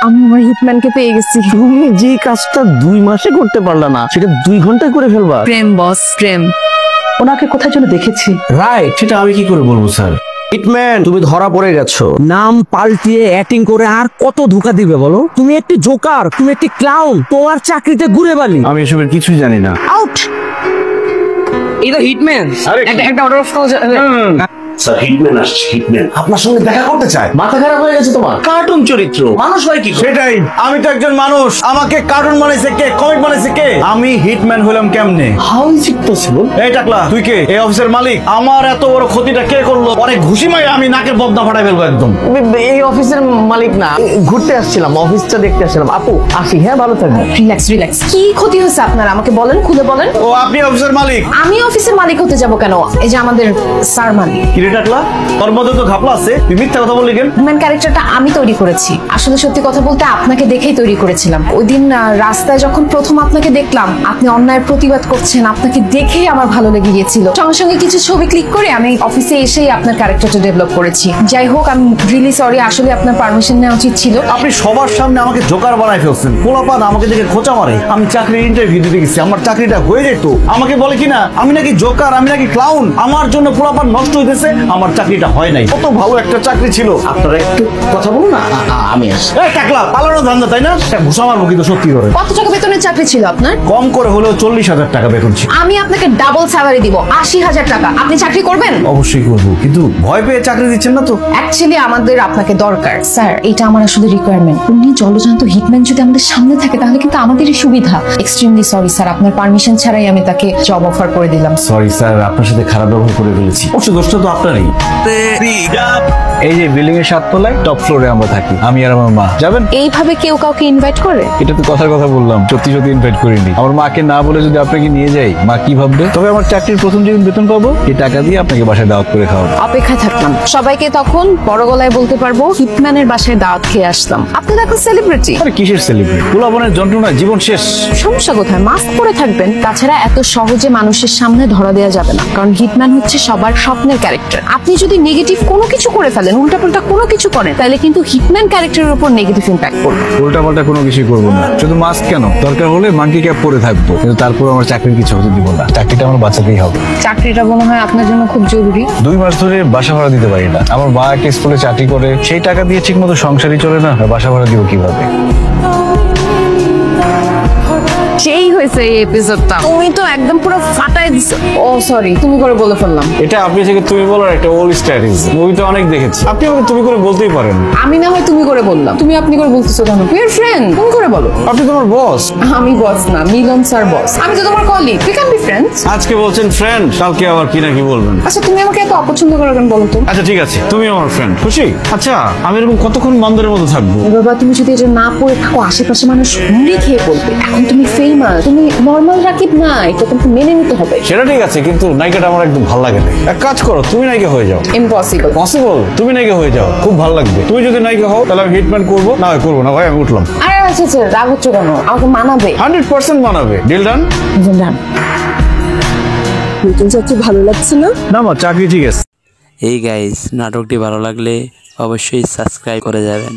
আমি আমার হিটম্যানকে পেয়ে গেছি। তুমি যে কাজটা 2 মাসে করতে পারলা না সেটা 2 ঘন্টায় করে ফেলবা। প্রেম বস, প্রেম। ওনাকে কোথায় যেন দেখেছি। রাইট, সেটা আমি কি করে বলবো স্যার। হিটম্যান, তুমি ধরা পড়ে গেছো। নাম পাল্টিয়ে অ্যাক্টিং করে আর কত ধোঁকা দিবে বলো? তুমি একটি জোকার, তুমি একটি ক্লাউন, তোমার চাকরিতে ঘুরে বালি। আমি এসবের কিছুই জানি না। আউট। এটা হিটম্যান। একটা অর্ডার অফ স্যার, হিটম্যান আসছে। হিটম্যান আপনার সঙ্গে দেখা করতে চায়। মাথা খারাপ হয়ে গেছে তোমার? কার্টুন চরিত্র, মানুষ হয় কি? সেটাই, আমি তো একজন মানুষ। আমাকে কার্টুন বানাইছে কে? কমিক বানাইছে কে? আমি হিটম্যান হলাম কেমনে? How is it possible? এই টাকলা, তুই কে? এই অফিসের মালিক? আমার এত বড় ক্ষতিটা কে করলো? অনেক ঘুষি মাই আমি নাকের বদনা ফাটাই ফেলবো একদম। এই অফিসের মালিক না, ঘুরতে আসছিলাম, অফিসটা দেখতে আসছিলাম। আপু আসি, হ্যাঁ ভালো থাকবেন। Relax relax. কি ক্ষতি হয়েছে আপনার আমাকে বলেন, খুলে বলেন। ও, আপনি অফিসের মালিক? আমি অফিসের মালিক হতে যাব কেন? এই যে আমাদের স্যার মালিক। কি রে টাকলা, তোর মধ্যে তো ঘাপলা আছে, তুই মিথ্যা কথা বললি কেন? হিটম্যান ক্যারেক্টারটা আমি তৈরি করেছি। আসলে সত্যি কথা বলতে আপনাকে দেখেই তৈরি করেছিলাম। ওই দিন রাস্তায় যখন প্রথম আপনাকে দেখলাম, আপনি অন্যায়ের প্রতিবাদ করছেন, আপনাকে দেখেই আমার ভালো লেগে গিয়েছিল। সঙ্গে সঙ্গে কিছু ছবি ক্লিক করে আমি অফিসে এসেই আপনার ক্যারেক্টারটা ডেভেলপ করেছি। যাই হোক, আমি রিয়েলি সরি, আসলে আপনার পারমিশন নেওয়া উচিত ছিল। আপনি সবার সামনে আমাকে জোকার বানাই ফেলছেন। পোলাপান আমাকে দেখে খোঁচা মারে। আমি চাকরির ইন্টারভিউ দিতে গেছি, আমার চাকরিটা হয়ে যেত। আমাকে বলে কিনা আমি নাকি জোকার, আমি নাকি ক্লাউন। আমার জন্য পোলাপান নষ্ট হইতেছে, আমার চাকরিটা হয় নাই। কত ভালো একটা চাকরি ছিল। আপনারা একটু কথা বলুন না, আমি আসি। এই টাকলা, পালানো ধান্দা তাই না? ঘুষা মারবো কিন্তু সত্যি করে। কত টাকা বেতনের চাকরি ছিল আপনার? কম করে হলেও 40,000 টাকা বেতন ছিল। আমি আপনাকে ডাবল স্যালারি দিব, 80,000 টাকা। আপনি চাকরি করবেন? অবশ্যই করবো, কিন্তু ভয় পেয়ে চাকরি দিচ্ছেন না তো? অ্যাকচুয়ালি আমাদের আপনাকে দরকার স্যার, এটা আমার আসলে রিকোয়ারমেন্ট। উনি জলজান্ত হিটম্যান যদি আমাদের সামনে থাকে তাহলে কিন্তু আমাদেরই সুবিধা। এক্সট্রিমলি সরি স্যার, আপনার পারমিশন ছাড়াই আমি তাকে জব অফার করে দিলাম। সরি স্যার, আপনার সাথে খারাপ ব্যবহার করে ফেলেছি। অবশ্য দোষটা তো আপনারই। এই যে বিল্ডিং এর 7 তলায় টপ ফ্লোরে আমরা থাকি, আমি আর আমার মা। যাবেন? এইভাবে কেউ কাউকে ইনভাইট করে? এটা তো কথার কথা বললাম, সত্যি সত্যি ইনভাইট করিনি। আমার মাকে না বলে যদি আপনাকে নিয়ে যাই, মা কি ভাববে? তবে আমার চাকরির প্রথম যেদিন বেতন পাবো, এই টাকা দিয়ে আপনাকে বাসায় দাওয়াত করে খাওয়াবো। অপেক্ষায় থাকলাম, সবাইকে তখন বড় গলায় বলতে পারবো হিটম্যানের বাসায় দাওয়াত খেয়ে আসলাম। আপনি তো এখন সেলিব্রিটি। আরে কিসের সেলিব্রিটি? পোলাপনের যন্ত্রণা জীবন শেষ। সমস্যা কোথায়? মাস্ক পরে থাকবেন। তাছাড়া এত সহজে মানুষের সামনে ধরা দেওয়া যাবে না, কারণ হিটম্যান হচ্ছে সবার স্বপ্নের ক্যারেক্টার। আপনি যদি নেগেটিভ কোনো কিছু করে ফেলেন, উল্টাপাল্টা কোনো কিছু করেন, তাহলে কিন্তু হিটম্যান ক্যারেক্টারের উপর নেগেটিভ ইম্প্যাক্ট পড়বে। উল্টাপাল্টা কোনো কিছুই করবো না, শুধু মাস্ক কেন, দরকার হলে মাঙ্কি ক্যাপ পরে থাকবো, কিন্তু তারপর আমার চাকরির কিছু হতে দিব না। চাকরিটা আমার বাঁচাতেই হবে। চাকরিটা মনে হয় আপনার জন্য খুব জরুরি। 2 মাস ধরে বাসা ভাড়া দিতে পারি না। আমার মা একটা স্কুলে চাকরি করে, সেই টাকা দিয়ে ঠিক মতো সংসারই চলে না, বাসা ভাড়া দিব কিভাবে? সেই হয়েছে এই এপিসোডটা। তুমি তো একদম পুরো ফাটাই দিছো। ও সরি, তুমি করে বলে ফেললাম। এটা আপনি থেকে তুমি বলার একটা ওল্ড স্ট্র্যাটেজি, মুভিতে অনেক দেখেছি। আপনি আমাকে তুমি করে বলতেই পারেন। আমি না হয় তুমি করে বললাম, তুমি আপনি করে বলতেছো কেন? উইয়ার ফ্রেন্ড, তুমি করে বলো। আপনি তোমার বস। আমি বস না, মিলন স্যার বস। আমি তো তোমার colleague, we can be friends. আজকে বলছেন ফ্রেন্ড, কালকে আবার কি নাকি বলবেন। আচ্ছা, তুমি আমাকে এত অপছন্দ করো কেন বলো তো? আচ্ছা ঠিক আছে, তুমি আমার ফ্রেন্ড, খুশি? আচ্ছা, আমি এরকম কতক্ষণ বান্দরের মতো থাকবো? বাবা, তুমি যদি এটা না পড়ে থাকো, আশেপাশে মানুষ হুমড়ি খেয়ে বলবে। এখন তুমি ফেমাস, তুমি নর্মাল রাকিব না, এটা কিন্তু মেনে নিতে হবে। সেটা ঠিক আছে, কিন্তু নায়িকাটা আমার একদম ভালো লাগে না। এক কাজ করো, তুমি নায়িকা হয়ে যাও। ইম্পসিবল। পসিবল? তুমি নায়িকা হয়ে যাও, খুব ভালো লাগবে। তুমি যদি নায়িকা হও তাহলে আমি হিটম্যান করবো, না হয় করবো না। ভাই আমি উঠলাম। আরে আচ্ছা আচ্ছা, রাগ হচ্ছে কেন? আমাকে মানাবে। 100% মানাবে। Deal done? জান, নতুন চাকরি ভালো লাগছে না? না মা, চাকরি ঠিক আছে। এই গাইস, নাটকটি ভালো লাগলে অবশ্যই সাবস্ক্রাইব করে যাবেন।